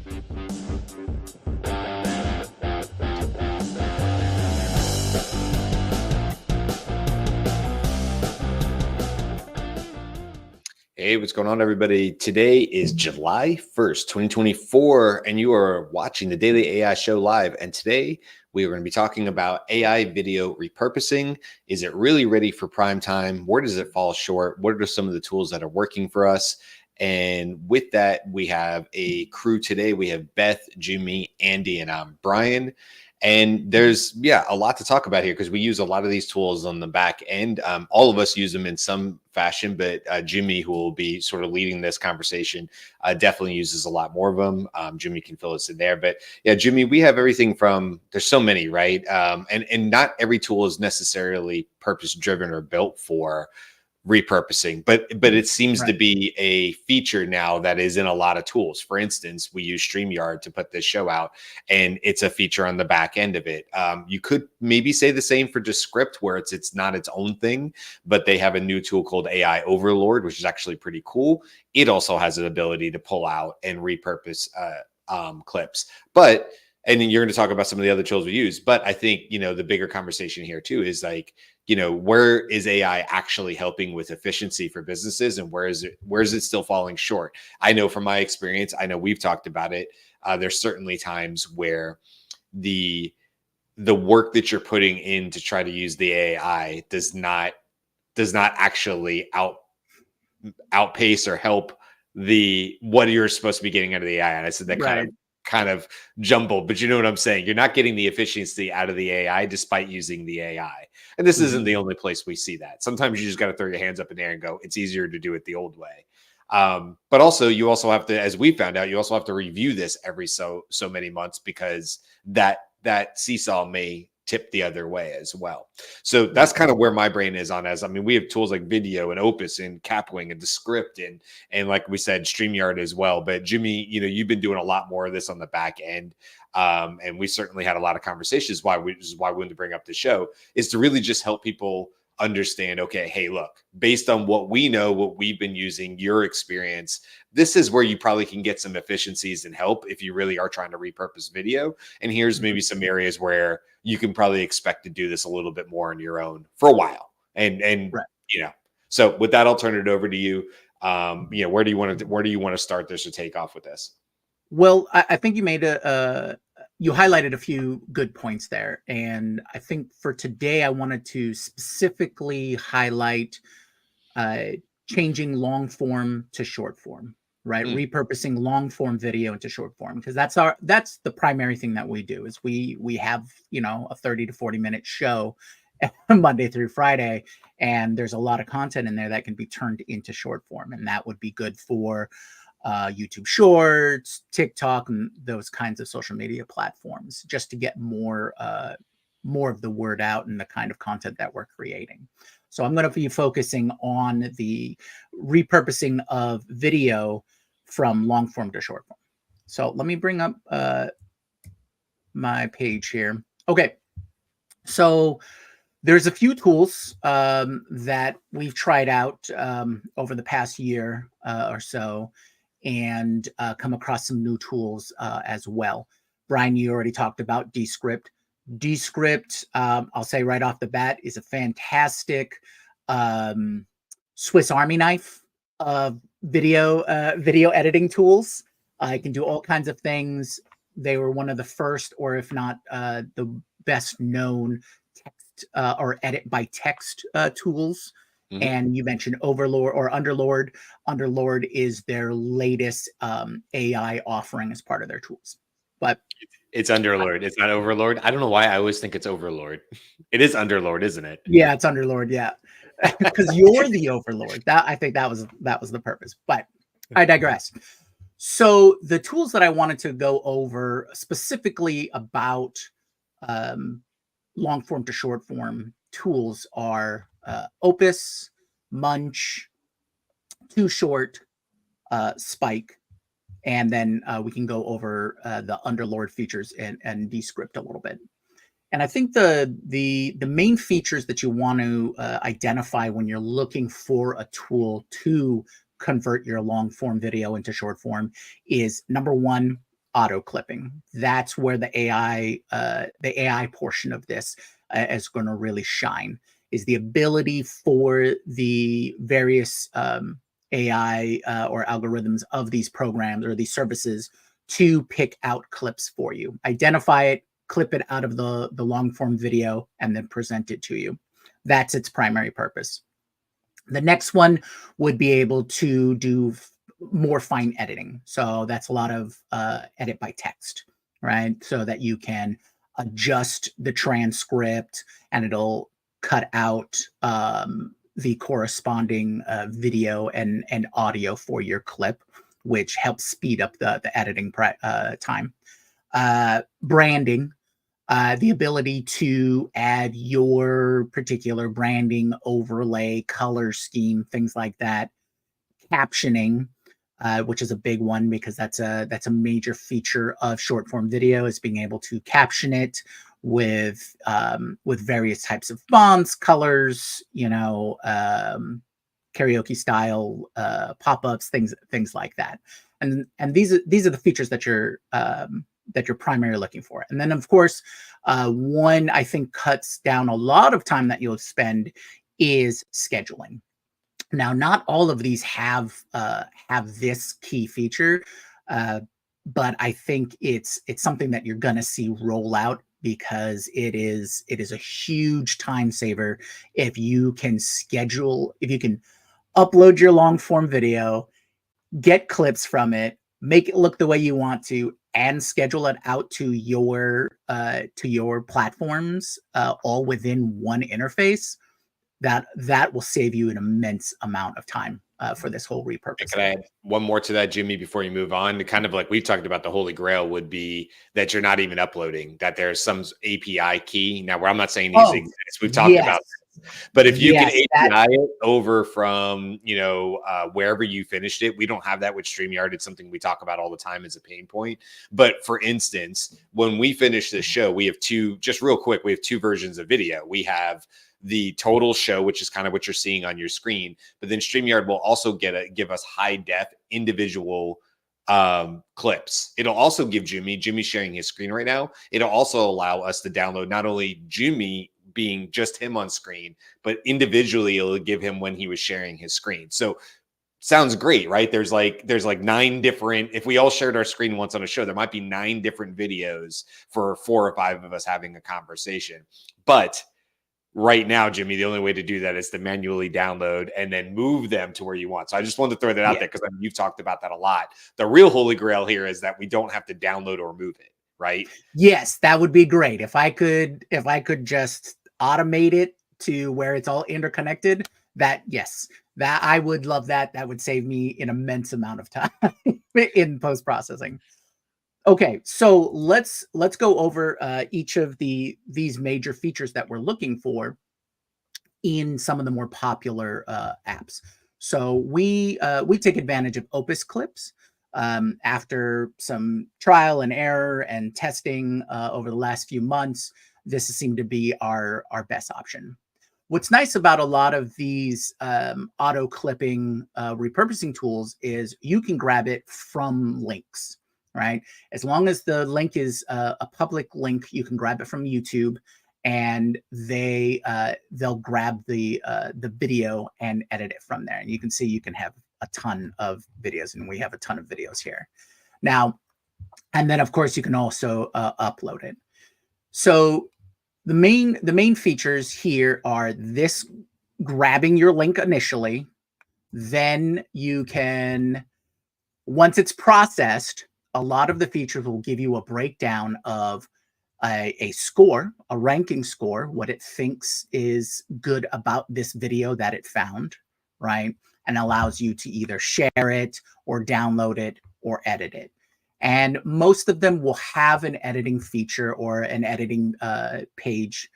Hey, what's going on, everybody? Today is July 1st, 2024, and you are watching the Daily AI Show live. And today we are going to be talking about AI video repurposing. Is it really ready for prime time? Where does it fall short? What are some of the tools that are working for us? And with that, we have a crew today. We have Beth, Jimmy, Andy, and I'm Brian. And there's, a lot to talk about here because we use a lot of these tools on the back end. All of us use them in some fashion, but Jimmy, who will be sort of leading this conversation, definitely uses a lot more of them. Jimmy can fill us in there. But yeah, Jimmy, we have everything from, there's so many, right? And not every tool is necessarily purpose driven or built for repurposing, but it seems to be a feature now that is in a lot of tools. For instance, we use StreamYard to put this show out, and it's a feature on the back end of it. You could maybe say the same for Descript, where it's not its own thing, but they have a new tool called AI Overlord, which is actually pretty cool. It also has an ability to pull out and repurpose clips. And then you're going to talk about some of the other tools we use. But I think, the bigger conversation here too is like, where is AI actually helping with efficiency for businesses, and where is it still falling short? I know from my experience, I know we've talked about it. There's certainly times where the work that you're putting in to try to use the AI does not actually outpace or help what you're supposed to be getting out of the AI. And I said that kind of jumbled, but you know what I'm saying? You're not getting the efficiency out of the AI despite using the AI. And this isn't the only place we see that. Sometimes you just got to throw your hands up in the air and go, it's easier to do it the old way. But also you also have to, as we found out, you also have to review this every so many months, because that seesaw may tip the other way as well. So that's kind of where my brain is on. We have tools like Video and Opus and Capwing and Descript and like we said, StreamYard as well. But Jimmy, you've been doing a lot more of this on the back end. And we certainly had a lot of conversations. Which is why we wanted to bring up the show, is to really just help people understand, okay, hey, look, based on what we know, what we've been using, your experience, this is where you probably can get some efficiencies and help if you really are trying to repurpose video. And here's maybe some areas where you can probably expect to do this a little bit more on your own for a while. And so with that, I'll turn it over to you. Where do you want to start this or take off with this? Well, I think you made you highlighted a few good points there. And I think for today, I wanted to specifically highlight changing long form to short form, right? Repurposing long form video into short form, because that's the primary thing that we do. Is we have, a 30 to 40 minute show Monday through Friday, and there's a lot of content in there that can be turned into short form. And that would be good for YouTube Shorts, TikTok, and those kinds of social media platforms, just to get more of the word out and the kind of content that we're creating. So I'm going to be focusing on the repurposing of video from long form to short form. So let me bring up my page here. Okay, so there's a few tools that we've tried out over the past year or so, and come across some new tools as well. Brian, you already talked about Descript. Descript, I'll say right off the bat, is a fantastic Swiss Army knife of video editing tools. It can do all kinds of things. They were one of the first, or if not the best known text or edit by text tools. And you mentioned Overlord or Underlord. Underlord is their latest AI offering as part of their tools. But it's Underlord. It's not Overlord. I don't know why I always think it's Overlord. It is Underlord, isn't it? Yeah, it's Underlord. Yeah, because you're the Overlord. I think that was the purpose. But I digress. So the tools that I wanted to go over specifically about long form to short form tools are Opus, Munch, Too Short, Spike, and then we can go over the Underlord features and Descript a little bit. And I think the main features that you want to identify when you're looking for a tool to convert your long form video into short form is, number one, auto clipping. That's where the AI portion of this is going to really shine. Is the ability for the various AI or algorithms of these programs or these services to pick out clips for you, identify it, clip it out of the long form video, and then present it to you. That's its primary purpose. The next one would be able to do more fine editing. So that's a lot of edit by text, right? So that you can adjust the transcript and it'll cut out the corresponding video and audio for your clip, which helps speed up the editing time. Branding, the ability to add your particular branding, overlay, color scheme, things like that. Captioning, which is a big one because that's a major feature of short form video, is being able to caption it with various types of fonts, colors, karaoke style pop-ups, things like that. And these are the features that you're primarily looking for. And then of course, one I think cuts down a lot of time that you'll spend is scheduling. Now, not all of these have this key feature, but I think it's something that you're going to see roll out because it is a huge time saver if you can upload your long form video, get clips from it, make it look the way you want to, and schedule it out to your platforms all within one interface. That will save you an immense amount of time for this whole repurposing. Can I add one more to that, Jimmy, before you move on? Kind of like we've talked about, the holy grail would be that you're not even uploading, that there's some API key. Now, where I'm not saying these exist, we've talked about this. But if you can API it over from, wherever you finished it, we don't have that with StreamYard. It's something we talk about all the time as a pain point. But for instance, when we finish this show, we have two versions of video. We have the total show, which is kind of what you're seeing on your screen, but then StreamYard will also give us high def individual clips. It'll also give Jimmy's sharing his screen right now. It'll also allow us to download not only Jimmy being just him on screen, but individually it'll give him when he was sharing his screen. So sounds great, right? There's like 9 different, if we all shared our screen once on a show, there might be 9 different videos for 4 or 5 of us having a conversation. But right now, Jimmy, the only way to do that is to manually download and then move them to where you want. So I just wanted to throw that out there because you've talked about that a lot. The real holy grail here is that we don't have to download or move it, right? Yes, that would be great. If I could just automate it to where it's all interconnected, that I would love that. That would save me an immense amount of time in post-processing. Okay, so let's go over each of these major features that we're looking for in some of the more popular apps. So we take advantage of Opus clips after some trial and error and testing over the last few months. This seemed to be our best option. What's nice about a lot of these auto clipping repurposing tools is you can grab it from links. Right? As long as the link is a public link, you can grab it from YouTube, and they'll grab the video and edit it from there. And you can see you can have a ton of videos, and we have a ton of videos here now. And then of course you can also upload it. So the main features here are this: grabbing your link initially, then you can, once it's processed, a lot of the features will give you a breakdown of a score, a ranking score, what it thinks is good about this video that it found, right? And allows you to either share it or download it or edit it. And most of them will have an editing feature or an editing page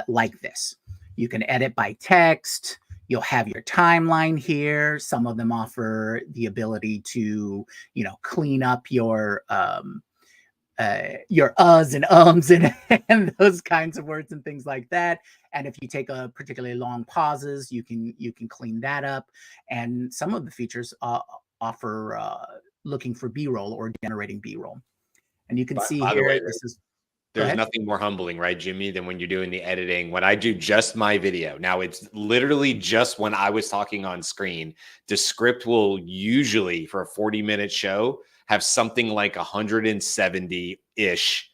like this. You can edit by text. You'll have your timeline here. Some of them offer the ability to, clean up your uhs and ums and those kinds of words and things like that. And if you take a particularly long pauses, you can clean that up. And some of the features offer looking for B-roll or generating B-roll. And you can see By the way, here, this is, go there's ahead. nothing more humbling, right, Jimmy, than when you're doing the editing. When I do just my video, now it's literally just when I was talking on screen, the script will usually, for a 40-minute show, have something like 170-ish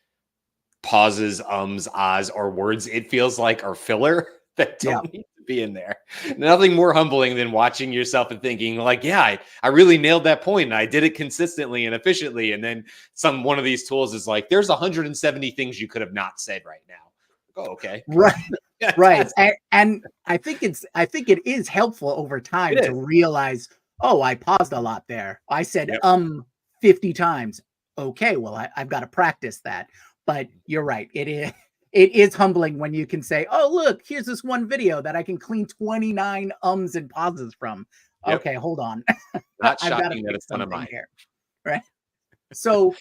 pauses, ahs, or words it feels like are filler that Yeah. don't need to be in there. Nothing more humbling than watching yourself and thinking like, yeah, I really nailed that point and I did it consistently and efficiently. And then one of these tools is like, there's 170 things you could have not said right now. Oh, okay. Right. Yeah, Right. And I think it is helpful over time it to is. realize, oh, I paused a lot there. I said Yep. 50 times. Okay, well, I've got to practice that. But you're right. It is humbling when you can say, oh, look, here's this one video that I can clean 29 ums and pauses from. Yep. Okay, hold on. Not I've got to shocking that fix it's one of something mine. here. Right. So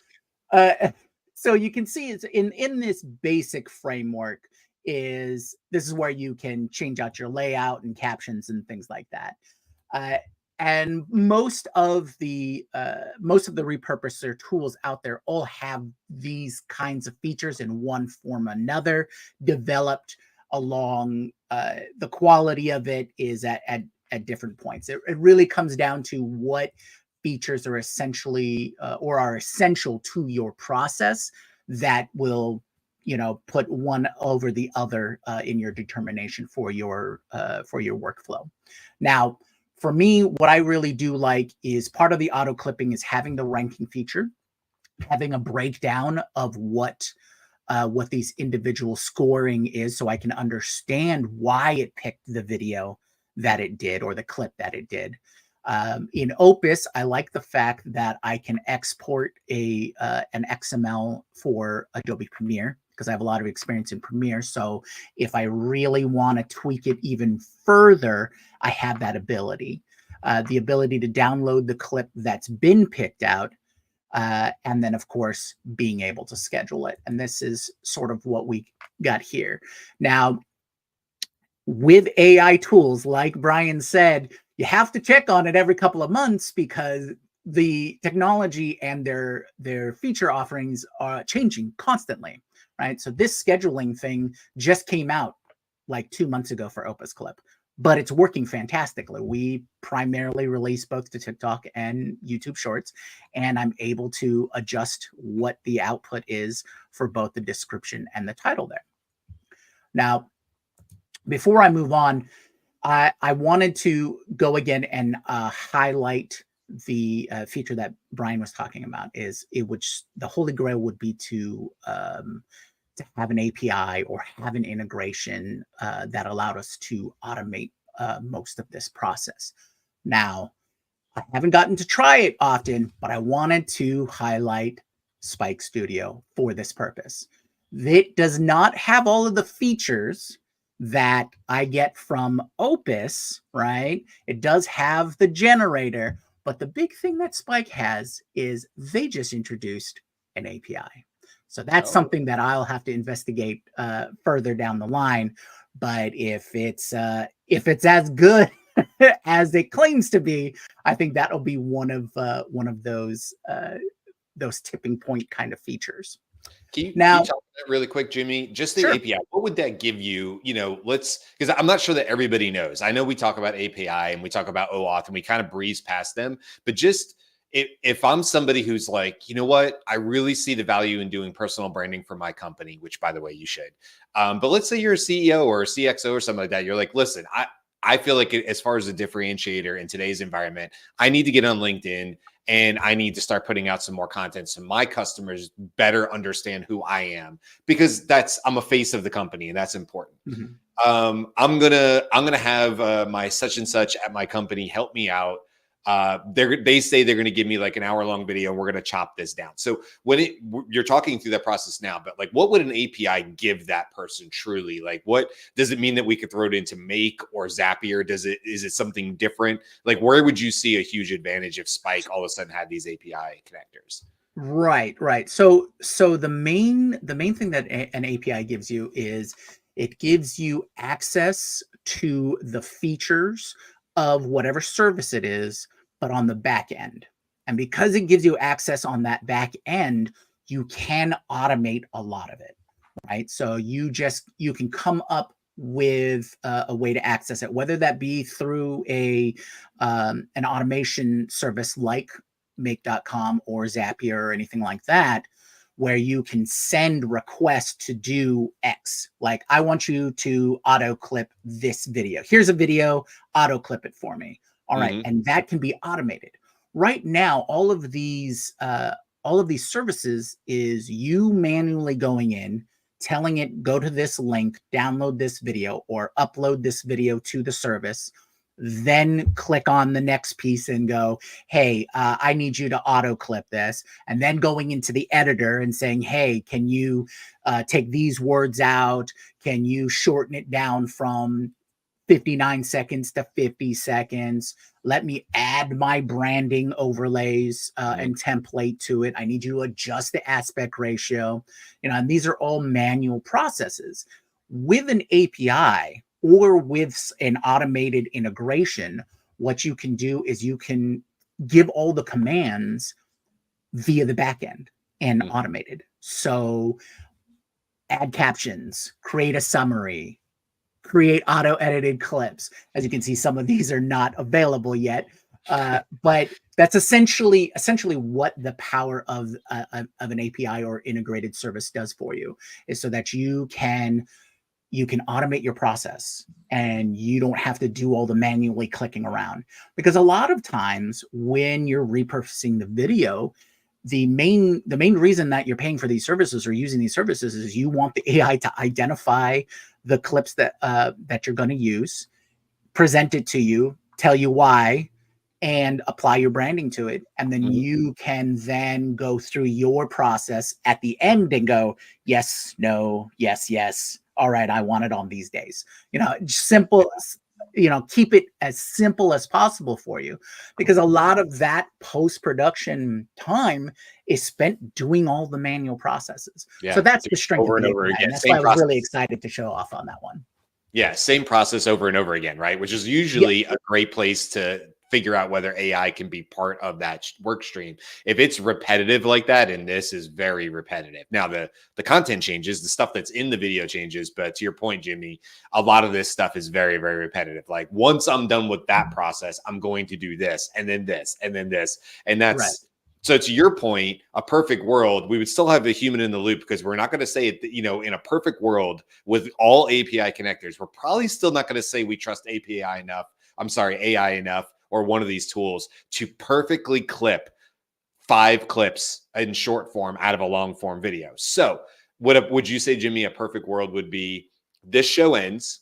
so you can see it's in this basic framework this is where you can change out your layout and captions and things like that. Uh, and most of the repurposer tools out there all have these kinds of features in one form or another, developed along the quality of it is at different points. It really comes down to what features are essentially or are essential to your process that will put one over the other in your determination for your workflow. Now, for me, what I really do like is part of the auto clipping is having the ranking feature, having a breakdown of what these individual scoring is, so I can understand why it picked the video that it did or the clip that it did. In Opus, I like the fact that I can export an XML for Adobe Premiere because I have a lot of experience in Premiere. So if I really want to tweak it even further, I have that ability. The ability to download the clip that's been picked out, and then, of course, being able to schedule it. And this is sort of what we got here. Now, with AI tools, like Brian said, you have to check on it every couple of months because the technology and their feature offerings are changing constantly, right? So this scheduling thing just came out like 2 months ago for Opus Clip, but it's working fantastically. We primarily release both to TikTok and YouTube Shorts, and I'm able to adjust what the output is for both the description and the title there. Now, before I move on, I wanted to go again and highlight the feature that Brian was talking about. Which the holy grail would be to have an API or have an integration that allowed us to automate most of this process. Now, I haven't gotten to try it often, but I wanted to highlight Spike Studio for this purpose. It does not have all of the features that I get from Opus, right? It does have the generator, but the big thing that Spike has is they just introduced an API. So that's something that I'll have to investigate further down the line. But if it's as good as it claims to be, I think that'll be one of those tipping point kind of features. Can you Now, talk about that really quick, Jimmy? Just the sure. API. What would that give you? Because I'm not sure that everybody knows. I know we talk about API and we talk about OAuth and we kind of breeze past them, but just if I'm somebody who's like, you know what, I really see the value in doing personal branding for my company, which by the way, you should. But let's say you're a CEO or a CXO or something like that. You're like, listen, I feel like as far as a differentiator in today's environment, I need to get on LinkedIn and I need to start putting out some more content so my customers better understand who I am, because I'm a face of the company and that's important. Mm-hmm. I'm gonna have my such and such at my company help me out. They say they're going to give me like an hour-long video and we're going to chop this down. So you're talking through that process now, but like, what would an API give that person truly? Like, what does it mean that we could throw it into Make or Zapier? Is it something different? Like, where would you see a huge advantage if Spike all of a sudden had these API connectors? Right. So the main thing that an API gives you is it gives you access to the features of whatever service it is, but on the back end. And because it gives you access on that back end, you can automate a lot of it, right? So you can come up with a way to access it, whether that be through an automation service like make.com or Zapier or anything like that, where you can send requests to do X. Like, I want you to auto clip this video. Here's a video, auto clip it for me. All right. And that can be automated. Right now, all of these services is you manually going in, telling it, go to this link, download this video, or upload this video to the service, then click on the next piece and go, hey, I need you to auto clip this. And then going into the editor and saying, hey, can you take these words out? Can you shorten it down from 59 seconds to 50 seconds? Let me add my branding overlays and template to it. I need you to adjust the aspect ratio. And these are all manual processes. With an API or with an automated integration, what you can do is you can give all the commands via the backend and automated. So add captions, create a summary, create auto-edited clips. As you can see, some of these are not available yet, but that's essentially what the power of an API or integrated service does for you, is so that you can automate your process and you don't have to do all the manually clicking around. Because a lot of times when you're repurposing the video, the main reason that you're paying for these services or using these services is you want the AI to identify the clips that you're going to use, present it to you, tell you why, and apply your branding to it. And then you can then go through your process at the end and go, yes, no, yes, yes. All right, I want it on these days. Simple, keep it as simple as possible for you, because a lot of that post-production time is spent doing all the manual processes. So that's the strength of the API, and that's why I was really excited to show off on that one. Yeah, same process over and over again, right? Which is usually a great place to figure out whether AI can be part of that work stream. If it's repetitive like that, and this is very repetitive. Now, the content changes, the stuff that's in the video changes, but to your point, Jimmy, a lot of this stuff is very, very repetitive. Like, once I'm done with that process, I'm going to do this, and then this, and then this. And that's right. So to your point, a perfect world, we would still have the human in the loop, because we're not going to say it, in a perfect world with all API connectors, we're probably still not going to say we trust AI enough, or one of these tools to perfectly clip 5 clips in short form out of a long form video. So would you say, Jimmy, a perfect world would be this show ends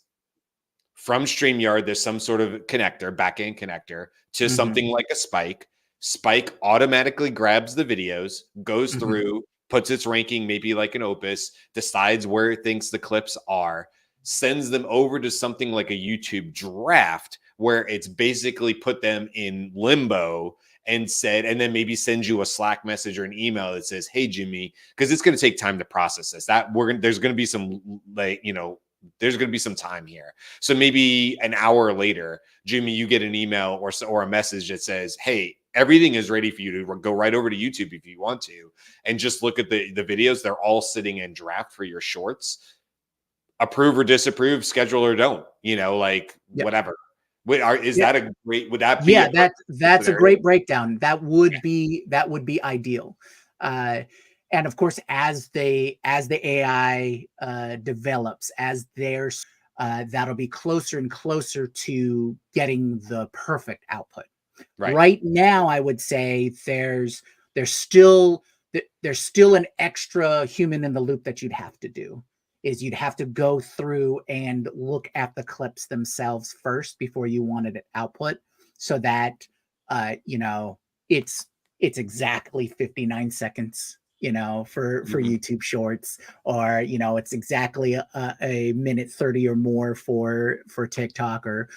from StreamYard, there's some sort of connector, backend connector to something like a Spike. Spike automatically grabs the videos, goes through, puts its ranking, maybe like an Opus, decides where it thinks the clips are, sends them over to something like a YouTube draft, where it's basically put them in limbo and then maybe sends you a Slack message or an email that says, hey, Jimmy, because it's going to take time to process this. There's going to be some, there's going to be some time here. So maybe an hour later, Jimmy, you get an email or a message that says, hey, everything is ready for you to go right over to YouTube if you want to, and just look at the videos. They're all sitting in draft for your shorts. Approve or disapprove, schedule or don't, whatever. Is that a great? Would that be? Yeah, that's a great breakdown. That would be ideal. And of course, as the AI develops, that'll be closer and closer to getting the perfect output. Right now, I would say there's still an extra human in the loop that you'd have to do. Is you'd have to go through and look at the clips themselves first before you wanted it output, so that it's exactly 59 seconds, for YouTube Shorts, or it's exactly a minute 30 or more for TikTok, or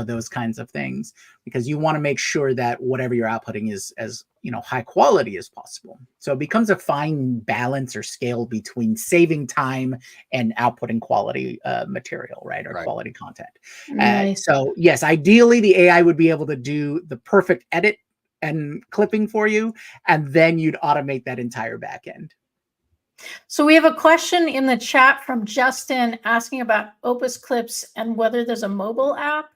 those kinds of things, because you want to make sure that whatever you're outputting is as high quality as possible. So it becomes a fine balance or scale between saving time and outputting quality material, right, or quality content. Nice. So yes, ideally the AI would be able to do the perfect edit and clipping for you, and then you'd automate that entire back end. So we have a question in the chat from Justin asking about Opus Clips and whether there's a mobile app.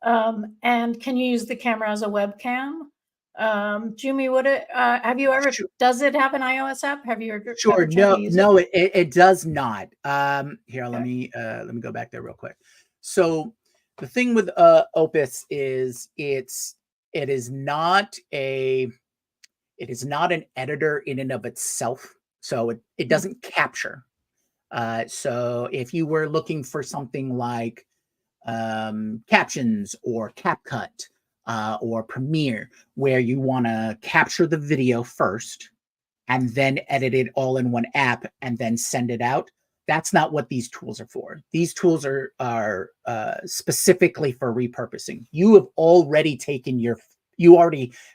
And can you use the camera as a webcam? Jumi, have you ever, does it have an iOS app? Have you ever Sure. tried to use No, it does not. Here, let me go back there real quick. So the thing with Opus is it is not an editor in and of itself. So it doesn't capture. So if you were looking for something like captions or CapCut or Premiere, where you want to capture the video first and then edit it all in one app and then send it out, that's not what these tools are for. These tools are specifically for repurposing. You already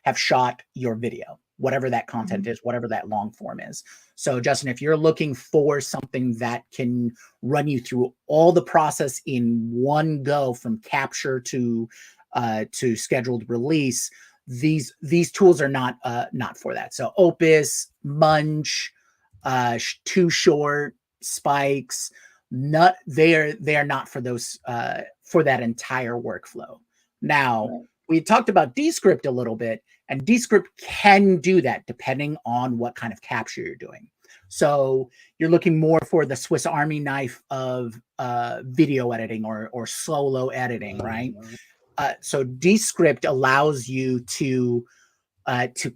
have shot your video, whatever that content is, whatever that long form is. So Justin, if you're looking for something that can run you through all the process in one go from capture to scheduled release, these tools are not for that. So Opus, Munch, Too Short, Spikes, they are not for those for that entire workflow. Now, we talked about Descript a little bit, and Descript can do that depending on what kind of capture you're doing. So you're looking more for the Swiss Army knife of video editing or solo editing, right? So Descript allows you to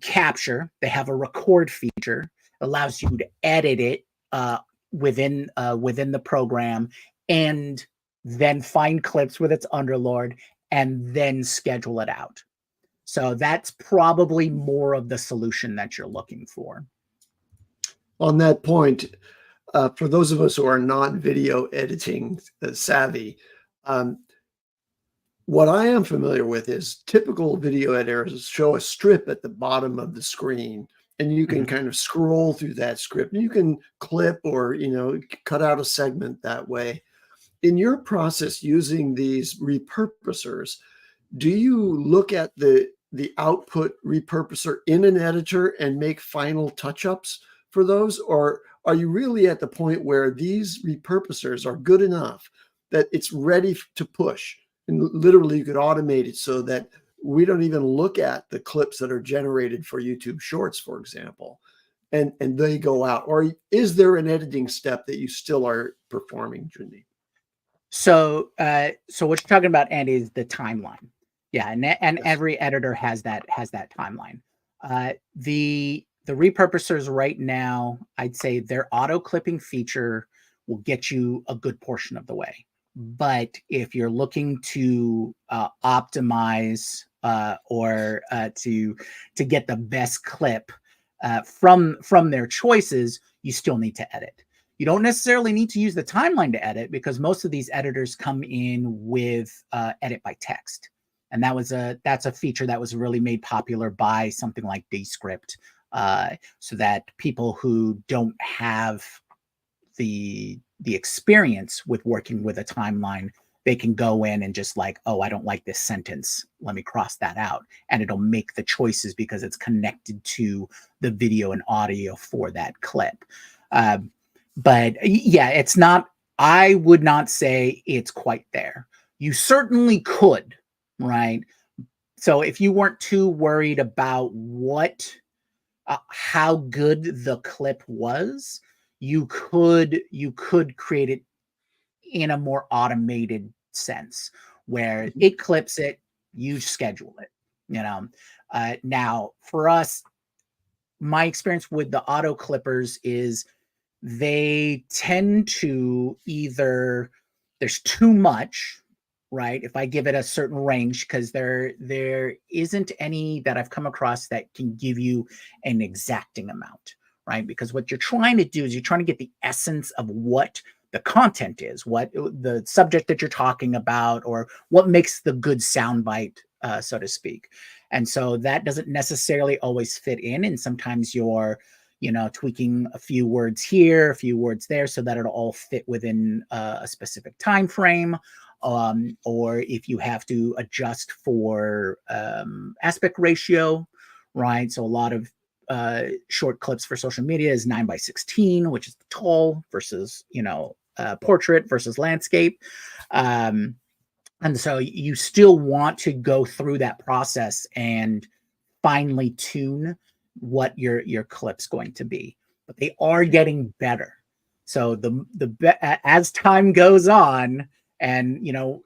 capture. They have a record feature, allows you to edit it within the program, and then find clips with its underlord and then schedule it out. So that's probably more of the solution that you're looking for. On that point, for those of us who are not video editing savvy, what I am familiar with is typical video editors show a strip at the bottom of the screen, and you can kind of scroll through that script. You can clip or, cut out a segment that way. In your process using these repurposers, do you look at the output repurposer in an editor and make final touch-ups for those? Or are you really at the point where these repurposers are good enough that it's ready to push? And literally you could automate it so that we don't even look at the clips that are generated for YouTube Shorts, for example, and they go out? Or is there an editing step that you still are performing, Jundi? So what you're talking about, Andy, is the timeline. Yeah, and yes. Every editor has that timeline. The repurposers right now, I'd say their auto clipping feature will get you a good portion of the way. But if you're looking to optimize or to get the best clip from their choices, you still need to edit. You don't necessarily need to use the timeline to edit, because most of these editors come in with edit by text. And that's a feature that was really made popular by something like Descript, so that people who don't have the experience with working with a timeline, they can go in and just like, oh, I don't like this sentence, let me cross that out. And it'll make the choices because it's connected to the video and audio for that clip. But yeah, it's not, I would not say it's quite there. You certainly could, right? So if you weren't too worried about how good the clip was, you could create it in a more automated sense where it clips it, you schedule it, Now for us, my experience with the auto clippers is they tend to either, there's too much, right? If I give it a certain range, because there isn't any that I've come across that can give you an exacting amount, right? Because what you're trying to do is you're trying to get the essence of what the content is, what the subject that you're talking about, or what makes the good soundbite, so to speak. And so that doesn't necessarily always fit in. And sometimes you're tweaking a few words here, a few words there, so that it'll all fit within a specific time frame. Or if you have to adjust for aspect ratio, right? So a lot of short clips for social media is 9:16, which is tall versus, portrait versus landscape. And so you still want to go through that process and finely tune what your clip's going to be. But they are getting better. So as time goes on, and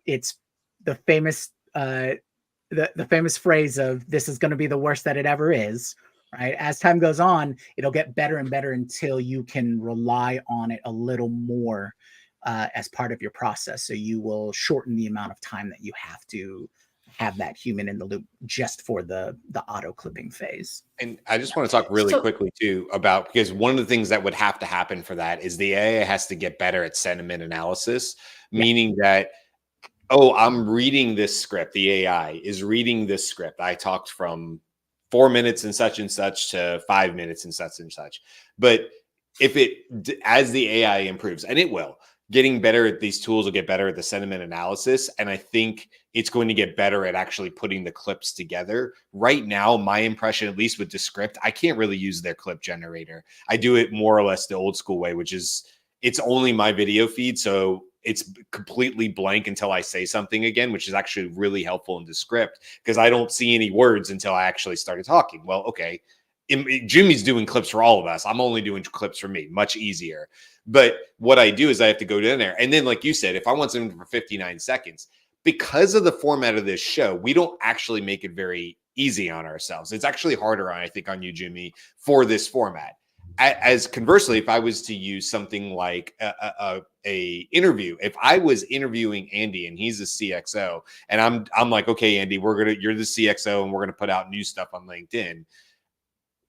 it's the famous the famous phrase of "this is going to be the worst that it ever is." Right? As time goes on, it'll get better and better until you can rely on it a little more as part of your process. So you will shorten the amount of time that you have to have that human in the loop just for the auto clipping phase. And I just want to talk really quickly too about, because one of the things that would have to happen for that is the AI has to get better at sentiment analysis, meaning that, oh, I'm reading this script. The AI is reading this script. I talked from 4 minutes and such to 5 minutes and such. But as the AI improves, and it will, getting better at these tools will get better at the sentiment analysis. And I think it's going to get better at actually putting the clips together. Right now, my impression, at least with Descript, I can't really use their clip generator. I do it more or less the old school way, which is it's only my video feed. So it's completely blank until I say something again, which is actually really helpful in Descript because I don't see any words until I actually started talking. Well, okay. Jimmy's doing clips for all of us. I'm only doing clips for me, much easier. But what I do is I have to go in there. And then, like you said, if I want something for 59 seconds, because of the format of this show, we don't actually make it very easy on ourselves. It's actually harder, I think, on you, Jimmy, for this format. As conversely, if I was to use something like a interview, if I was interviewing Andy and he's a CXO, and I'm like, okay, Andy, you're the CXO, and we're gonna put out new stuff on LinkedIn.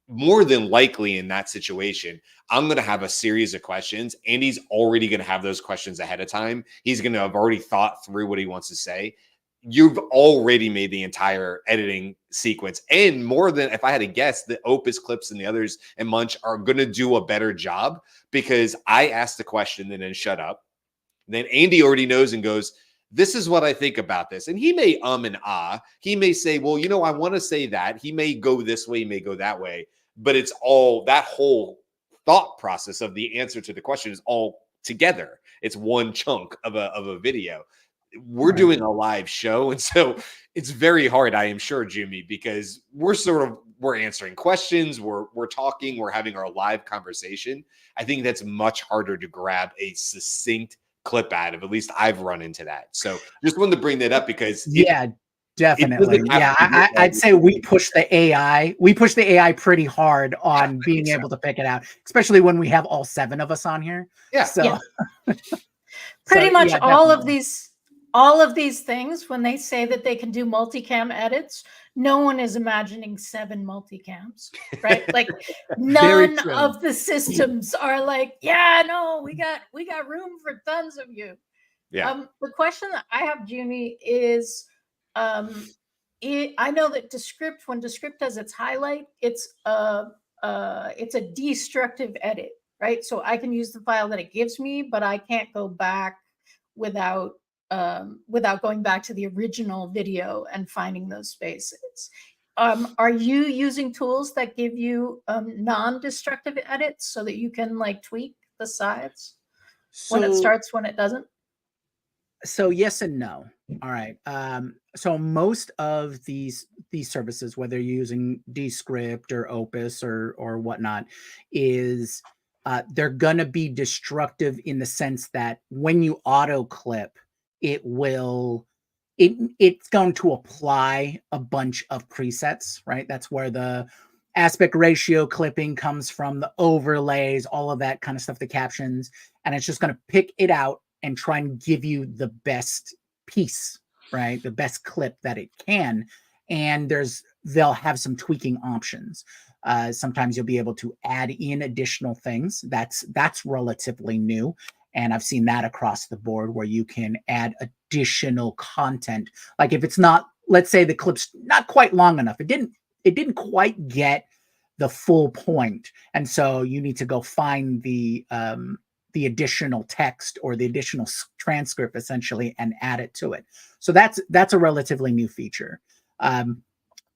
More than likely in that situation, I'm going to have a series of questions. Andy's already going to have those questions ahead of time. He's going to have already thought through what he wants to say. You've already made the entire editing sequence. And more than, if I had to guess, the Opus clips and the others and Munch are going to do a better job because I asked the question and then shut up. Then Andy already knows and goes, this is what I think about this. And he may and ah. He may say, well, I want to say that. He may go this way, he may go that way. But it's all, that whole thought process of the answer to the question is all together. It's one chunk of a video. We're doing a live show. And so it's very hard, I am sure, Jimmy, because we're answering questions. We're talking, we're having our live conversation. I think that's much harder to grab a succinct clip out of. At least I've run into that. So just wanted to bring that up because definitely. Yeah, I'd say we push the AI. We push the AI pretty hard on being able to pick it out, especially when we have all 7 of us on here. Yeah. So pretty much all of these things, when they say that they can do multicam edits, no one is imagining 7 multicams, right? Like none of the systems are like, yeah, no, we got room for tons of you. Yeah. The question that I have, Jimmy, is I know that Descript, when Descript does its highlight, it's a destructive edit, right? So I can use the file that it gives me, but I can't go back without going back to the original video and finding those spaces. Are you using tools that give you non-destructive edits so that you can like tweak the sides when it starts, when it doesn't? So yes and no. All right. So most of these services, whether you're using Descript or Opus or whatnot, is they're gonna be destructive in the sense that when you auto clip, it's going to apply a bunch of presets, right? That's where the aspect ratio clipping comes from, the overlays, all of that kind of stuff, the captions, and it's just going to pick it out and try and give you the best piece, right? The best clip that it can. And they'll have some tweaking options. Sometimes you'll be able to add in additional things. That's relatively new. And I've seen that across the board where you can add additional content. Like if it's not, let's say the clip's not quite long enough. It didn't quite get the full point. And so you need to go find the additional text or the additional transcript essentially and add it to it. So that's a relatively new feature.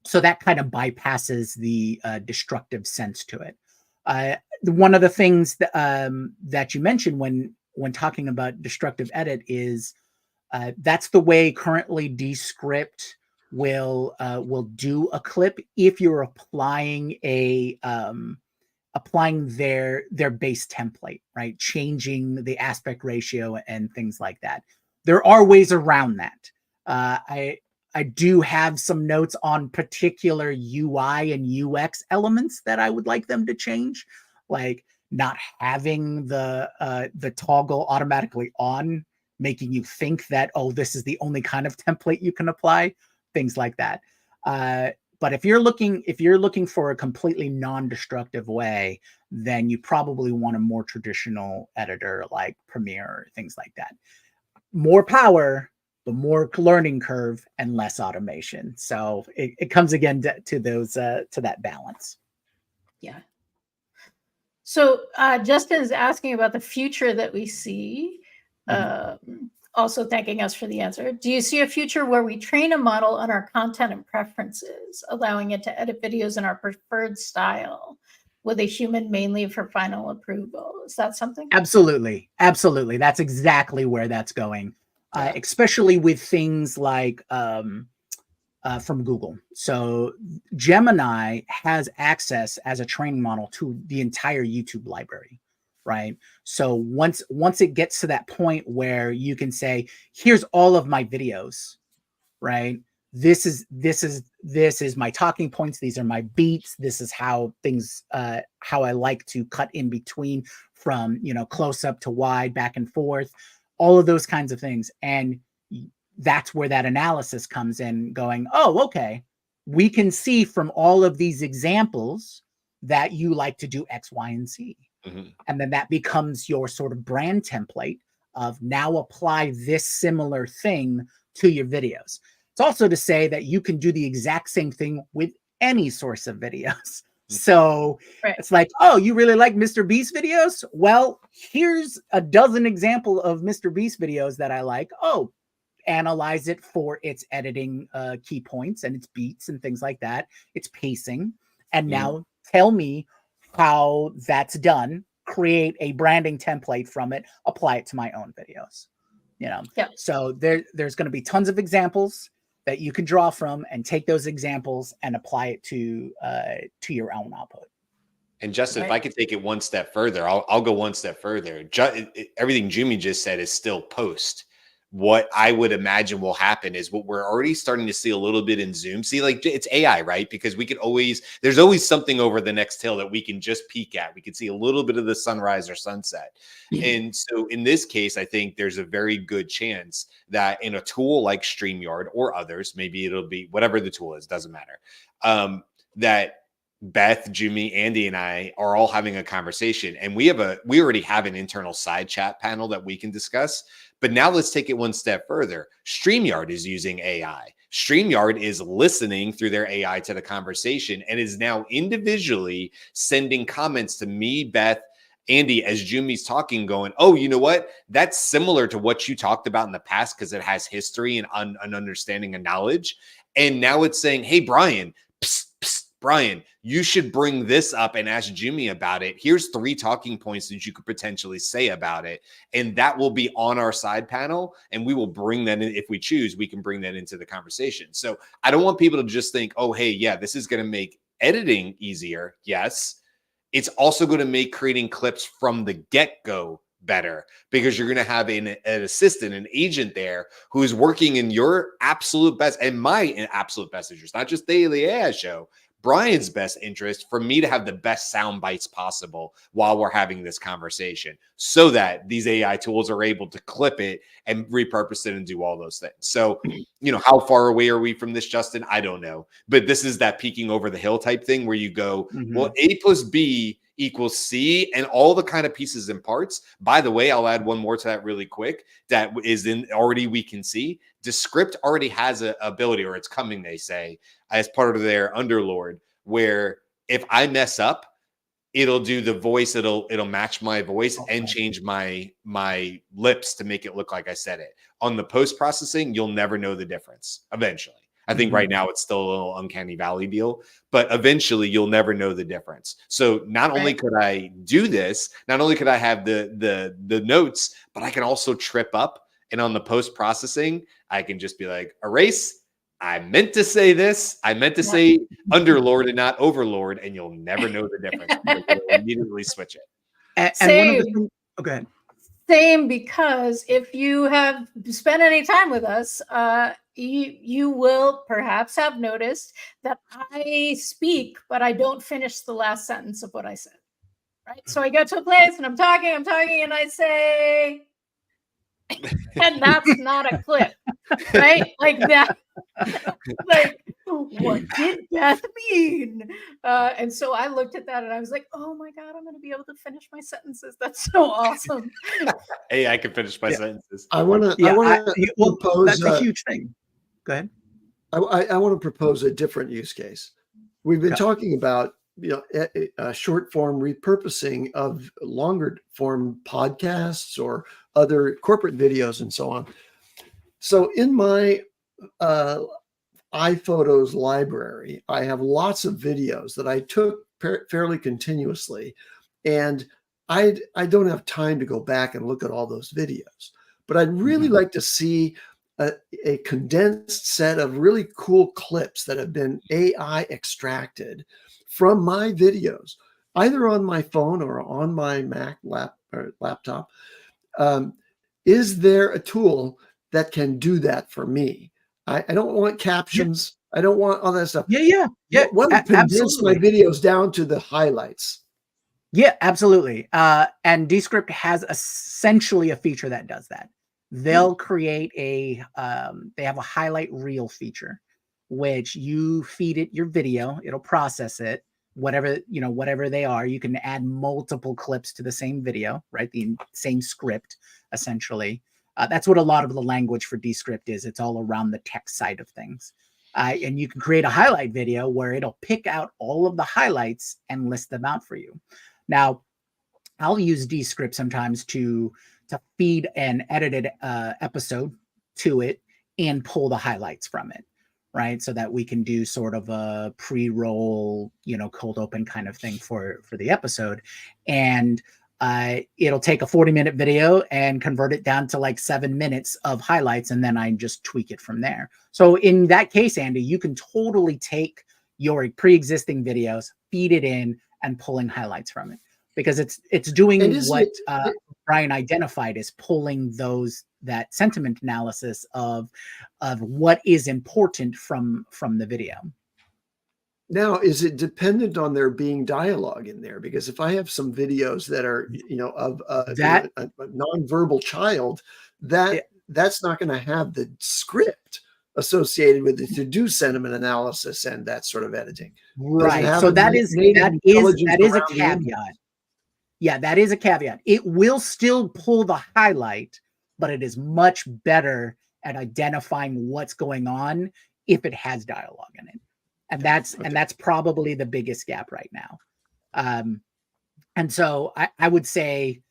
So that kind of bypasses the destructive sense to it. One of the things that, that you mentioned when talking about destructive edit is that's the way currently Descript will do a clip if you're applying their base template, right? Changing the aspect ratio and things like that. There are ways around that. I do have some notes on particular UI and UX elements that I would like them to change, like not having the toggle automatically on, making you think that, oh, this is the only kind of template you can apply, things like that. But if you're looking for a completely non-destructive way, then you probably want a more traditional editor like Premiere, things like that. More power, but more learning curve and less automation. So it comes again to that balance. Yeah. So Justin is asking about the future that we see. Also thanking us for the answer. Do you see a future where we train a model on our content and preferences, allowing it to edit videos in our preferred style with a human mainly for final approval? Is that something? Absolutely. Absolutely. That's exactly where that's going, especially with things like from Google. So Gemini has access as a training model to the entire YouTube library. Right. So once it gets to that point where you can say, here's all of my videos, right? This is my talking points. These are my beats. This is how things, how I like to cut in between from, close up to wide, back and forth, all of those kinds of things. And that's where that analysis comes in, going, oh, okay, we can see from all of these examples that you like to do X, Y, and Z. And then that becomes your sort of brand template of now apply this similar thing to your videos. It's also to say that you can do the exact same thing with any source of videos. So it's like, oh, you really like Mr. Beast videos? Well, here's a dozen examples of Mr. Beast videos that I like. Oh, analyze it for its editing key points and its beats and things like that, its pacing. And now tell me how that's done, create a branding template from it, apply it to my own videos. So there's going to be tons of examples that you can draw from and take those examples and apply it to your own output. And Justin, if I could take it one step further, I'll go one step further. Everything Jimmy just said is still post. What I would imagine will happen is what we're already starting to see a little bit in Zoom. See, like it's AI, right? Because there's always something over the next hill that we can just peek at. We can see a little bit of the sunrise or sunset. And so in this case, I think there's a very good chance that in a tool like StreamYard or others, maybe it'll be whatever the tool is, doesn't matter, that Beth, Jimmy, Andy, and I are all having a conversation, and we already have an internal side chat panel that we can discuss. But now let's take it one step further. StreamYard is using AI. StreamYard is listening through their AI to the conversation and is now individually sending comments to me, Beth, Andy, as Jimmy's talking, going, oh, you know what? That's similar to what you talked about in the past because it has history and an understanding and knowledge. And now it's saying, hey, Brian, Brian, you should bring this up and ask Jimmy about it. Here's 3 talking points that you could potentially say about it. And that will be on our side panel. And we will bring that in. If we choose, we can bring that into the conversation. So I don't want people to just think, oh, hey, yeah, this is going to make editing easier. Yes. It's also going to make creating clips from the get-go better because you're going to have an assistant, an agent there who is working in your absolute best and my absolute best interest, not just Daily AI Show, Brian's best interest for me to have the best sound bites possible while we're having this conversation so that these AI tools are able to clip it and repurpose it and do all those things. So, how far away are we from this, Justin? I don't know. But this is that peeking over the hill type thing where you go, well, A plus B equals C and all the kind of pieces and parts. By the way, I'll add one more to that really quick that is in already we can see. Descript already has an ability, or it's coming, they say, as part of their underlord, where if I mess up, it'll do the voice, it'll match my voice and change my lips to make it look like I said it. On the post-processing, you'll never know the difference eventually. I think right now it's still a little uncanny valley deal, but eventually you'll never know the difference. So not only could I do this, not only could I have the notes, but I can also trip up, and on the post processing, I can just be like, erase. I meant to say this. I meant to say underlord and not overlord, and you'll never know the difference because it'll immediately switch it. And one of the things, oh, go ahead. Same, because if you have spent any time with us, you will perhaps have noticed that I speak, but I don't finish the last sentence of what I said. Right? So I get to a place and I'm talking, and I say, and that's not a clip, right? Like that. Like, what did Beth mean? And so I looked at that and I was like, oh my God, I'm going to be able to finish my sentences. That's so awesome. Hey, I can finish my sentences. I want to propose. That's a huge thing. Go ahead. I want to propose a different use case. We've been talking about short form repurposing of longer form podcasts or other corporate videos and so on. So in my iPhotos library, I have lots of videos that I took fairly continuously, and I don't have time to go back and look at all those videos, but I'd really like to see a condensed set of really cool clips that have been AI extracted from my videos, either on my phone or on my Mac laptop. Is there a tool that can do that for me? I don't want captions. I don't want all that stuff. Yeah. What would condense my videos down to the highlights? Yeah, absolutely. And Descript has essentially a feature that does that. They'll create they have a highlight reel feature, which you feed it your video, it'll process it, whatever they are. You can add multiple clips to the same video, right? The same script, essentially. That's what a lot of the language for Descript is. It's all around the text side of things. And you can create a highlight video where it'll pick out all of the highlights and list them out for you. Now, I'll use Descript sometimes to feed an edited episode to it and pull the highlights from it, right? So that we can do sort of a pre-roll, cold open kind of thing for the episode. And it'll take a 40-minute video and convert it down to like 7 minutes of highlights, and then I just tweak it from there. So in that case, Andy, you can totally take your pre-existing videos, feed it in, and pulling highlights from it, because it's doing what Brian identified as pulling that sentiment analysis of what is important from the video. Now, is it dependent on there being dialogue in there? Because if I have some videos that are, of a nonverbal child, that's not going to have the script associated with it to do sentiment analysis and that sort of editing. Right. So that is a caveat. Yeah, that is a caveat. It will still pull the highlight, but it is much better at identifying what's going on if it has dialogue in it. And that's probably the biggest gap right now. And so I would say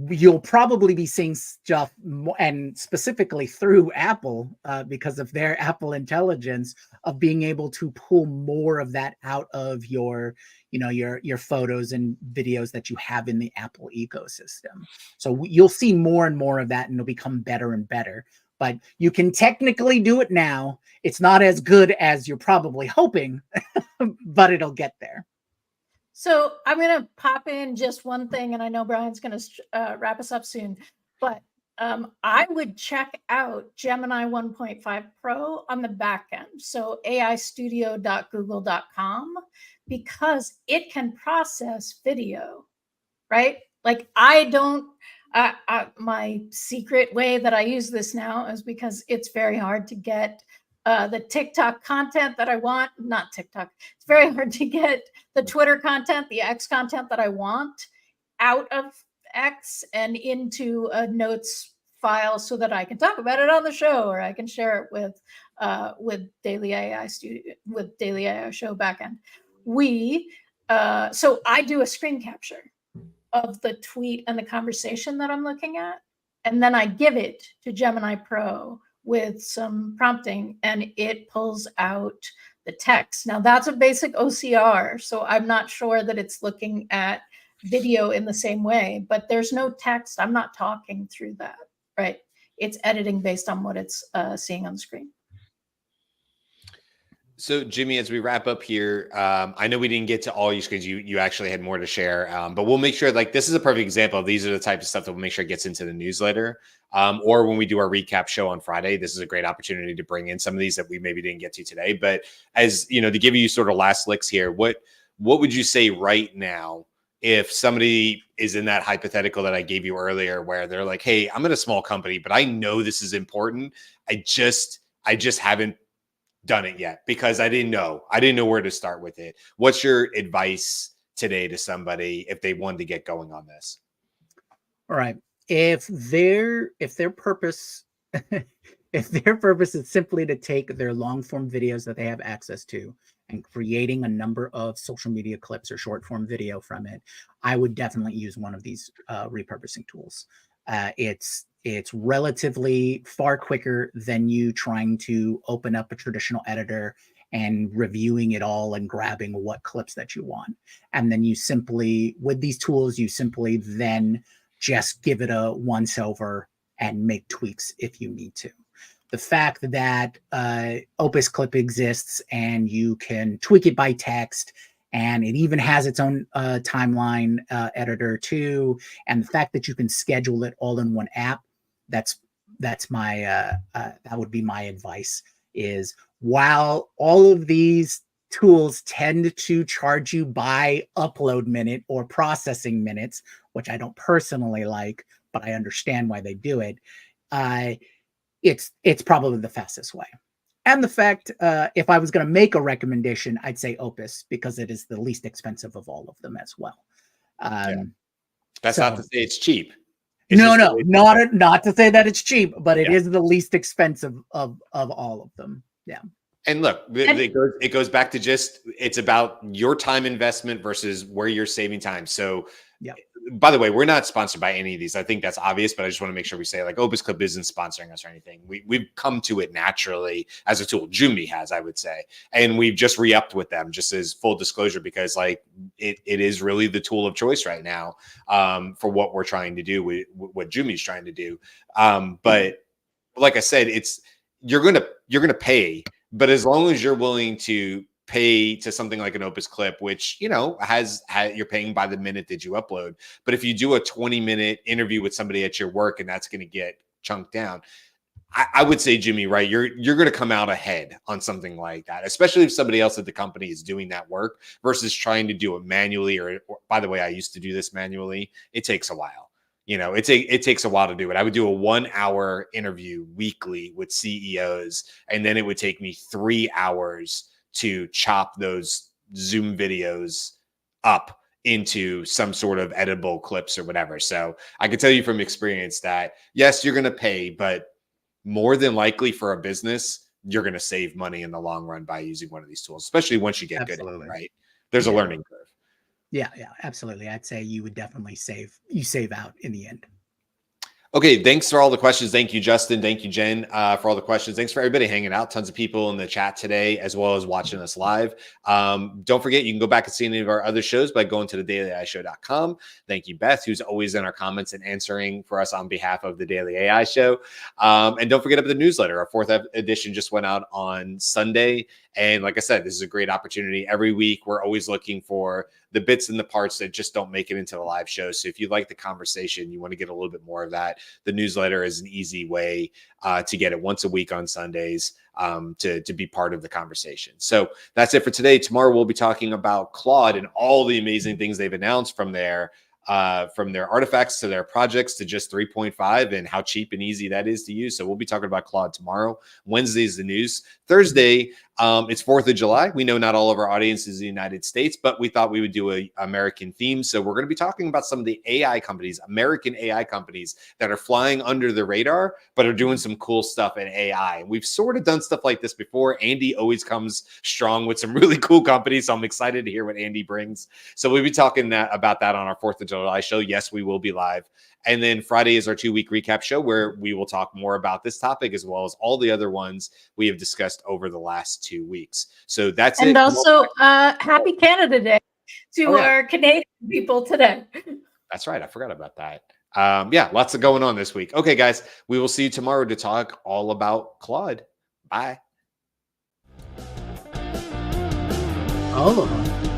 you'll probably be seeing stuff, and specifically through Apple, because of their Apple intelligence of being able to pull more of that out of your photos and videos that you have in the Apple ecosystem. So you'll see more and more of that, and it'll become better and better. But you can technically do it now. It's not as good as you're probably hoping, but it'll get there. So I'm going to pop in just one thing, and I know Brian's going to wrap us up soon, but I would check out Gemini 1.5 Pro on the back end. So aistudio.google.com, because it can process video, right? Like my secret way that I use this now is because it's very hard to get the TikTok content that I want, not TikTok. It's very hard to get the Twitter content, the X content that I want out of X and into a notes file so that I can talk about it on the show, or I can share it with Daily AI Studio, with Daily AI Show backend. So I do a screen capture of the tweet and the conversation that I'm looking at, and then I give it to Gemini Pro with some prompting, and it pulls out the text. Now that's a basic OCR, so I'm not sure that it's looking at video in the same way, but there's no text. I'm not talking through that, right? It's editing based on what it's seeing on the screen. So, Jimmy, as we wrap up here, I know we didn't get to all your screens. You actually had more to share, but we'll make sure, like, this is a perfect example of these are the types of stuff that we'll make sure it gets into the newsletter. Or when we do our recap show on Friday, this is a great opportunity to bring in some of these that we maybe didn't get to today. But as you know, to give you sort of last licks here, what would you say right now if somebody is in that hypothetical that I gave you earlier, where they're like, "Hey, I'm in a small company, but I know this is important. I just haven't done it yet because I didn't know where to start with it." What's your advice today to somebody if they wanted to get going on this? All right. If their purpose if their purpose is simply to take their long form videos that they have access to and creating a number of social media clips or short form video from it, I would definitely use one of these repurposing tools. It's relatively far quicker than you trying to open up a traditional editor and reviewing it all and grabbing what clips that you want. And then you simply, with these tools, you simply then just give it a once over and make tweaks if you need to. The fact that Opus Clip exists and you can tweak it by text, and it even has its own timeline editor too, and the fact that you can schedule it all in one app, that's my that would be my advice. Is while all of these tools tend to charge you by upload minute or processing minutes, which I don't personally like, but I understand why they do it, it's probably the fastest way. And the fact, if I was going to make a recommendation, I'd say Opus, because it is the least expensive of all of them as well. That's so, not to say it's cheap. Not to say that it's cheap, but it is the least expensive of all of them. Yeah. And look, it goes back to just, it's about your time investment versus where you're saving time. So, by the way, we're not sponsored by any of these. I think that's obvious, but I just want to make sure we say, like, Opus Clip isn't sponsoring us or anything. We've come to it naturally as a tool. Jumi has, I would say. And we've just re-upped with them, just as full disclosure, because like it is really the tool of choice right now for what we're trying to do, what Jumi's trying to do. But like I said, you're gonna pay, but as long as you're willing to pay to something like an Opus Clip, which, you know, has you're paying by the minute that you upload. But if you do a 20-minute interview with somebody at your work and that's going to get chunked down, I would say, Jimmy, right, you're going to come out ahead on something like that, especially if somebody else at the company is doing that work versus trying to do it manually. Or by the way, I used to do this manually. It takes a while. You know, it takes a while to do it. I would do a 1-hour interview weekly with CEOs, and then it would take me 3 hours to chop those Zoom videos up into some sort of editable clips or whatever. So I can tell you from experience that, yes, you're going to pay, but more than likely for a business, you're going to save money in the long run by using one of these tools, especially once you get good at it, right? There's a learning curve. Yeah, absolutely. I'd say you would definitely save out in the end. Okay, thanks for all the questions. Thank you, Justin. Thank you, Jen, for all the questions. Thanks for everybody hanging out. Tons of people in the chat today, as well as watching us live. Don't forget, you can go back and see any of our other shows by going to thedailyAIshow.com. Thank you, Beth, who's always in our comments and answering for us on behalf of the Daily AI Show. And don't forget about the newsletter. Our 4th edition just went out on Sunday. And like I said, this is a great opportunity. Every week, we're always looking for the bits and the parts that just don't make it into the live show. So if you like the conversation, you want to get a little bit more of that, the newsletter is an easy way to get it once a week on Sundays to be part of the conversation. So that's it for today. Tomorrow, we'll be talking about Claude and all the amazing things they've announced from their artifacts to their projects to just 3.5 and how cheap and easy that is to use. So we'll be talking about Claude tomorrow. Wednesday is the news. Thursday, It's 4th of July. We know not all of our audience is in the United States, but we thought we would do a American theme. So we're going to be talking about some of the AI companies, American AI companies that are flying under the radar, but are doing some cool stuff in AI. We've sort of done stuff like this before. Andy always comes strong with some really cool companies. So I'm excited to hear what Andy brings. So we'll be talking about that on our 4th of July show. Yes, we will be live. And then Friday is our 2-week recap show where we will talk more about this topic as well as all the other ones we have discussed over the last 2 weeks. So that's it. And also, happy Canada Day to our Canadian people today. That's right. I forgot about that. Yeah, lots of going on this week. Okay, guys, we will see you tomorrow to talk all about Claude. Bye. All of them.